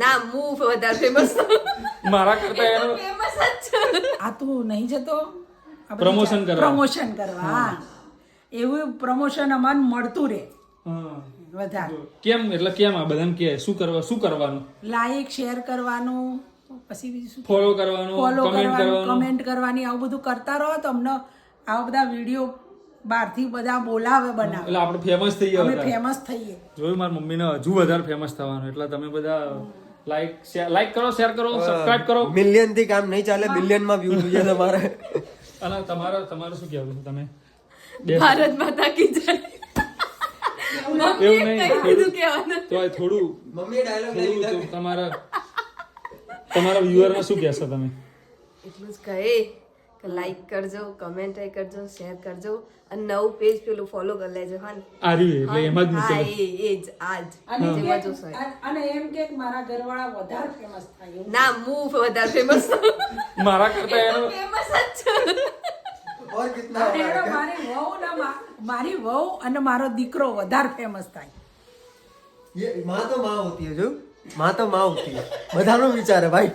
ના હું વધારે ફેમસ મારા કરતા એનો ફેમસ જ છે. આ તું નહીં જતો પ્રમોશન કરવા. પ્રમોશન કરવા હા. એવું પ્રમોશન અમારે મળતું રહે હા. વધારે. કેમ એટલે કેમ આ બધાને કે શું કરવાનું? લાઈક શેર કરવાનું પછી બીજું શું ફોલો કરવાનું, ફોલો કમેન્ટ કરવાનું કરવાનું. કમેન્ટ કરવાની આવું બધું કરતા રહો તો અમને આવા બધા વિડીયો બહારથી બધા બોલાવે બનાવે એટલે આપણે ફેમસ થઈ અમે ગયા. ફેમસ થઈએ. જોયું મારી મમ્મીને હજુ વધારે ફેમસ થવાનું એટલે તમે બધા લાઈક કરો, શેર કરો, સબસ્ક્રાઇબ કરો. મિલિયન થી કામ નહીં ચાલે, બિલિયન માં વ્યૂ જોઈએ તમારે. અને તમારું શું કહેવું છે તમે? ભારત માતા કી જય. એવું નહીં, કઈ કીધું કહેવાનું. તો આ થોડું મમ્મીએ ડાયલોગ થોડું તો તમારા વ્યુઅરને શું કહેશો તમે? એટલું જ કહે કે લાઈક કરજો, કમેન્ટ કરજો, શેર કરજો અને નવું પેજ પેલું ફોલો કરી લેજો. હા ને? આ રહ્યું એટલે એમાં જ હા મૂકેલું. એ જ આજ અને એમ જેમાં કે- જોશો એ. અને એમ કે મારા ઘરવાળા વધારે ફેમસ થાય એવું. ના હું વધારે ફેમસ મારા કરતા એનો ફેમસ જ છે. ઓર કિતના અને એનો મારી વહુ અને મારો દીકરો વધારે ફેમસ થાય. ये माँ तो माँ होती है जो माँ तो माँ होती है, બધાનું વિચારે ભાઈ.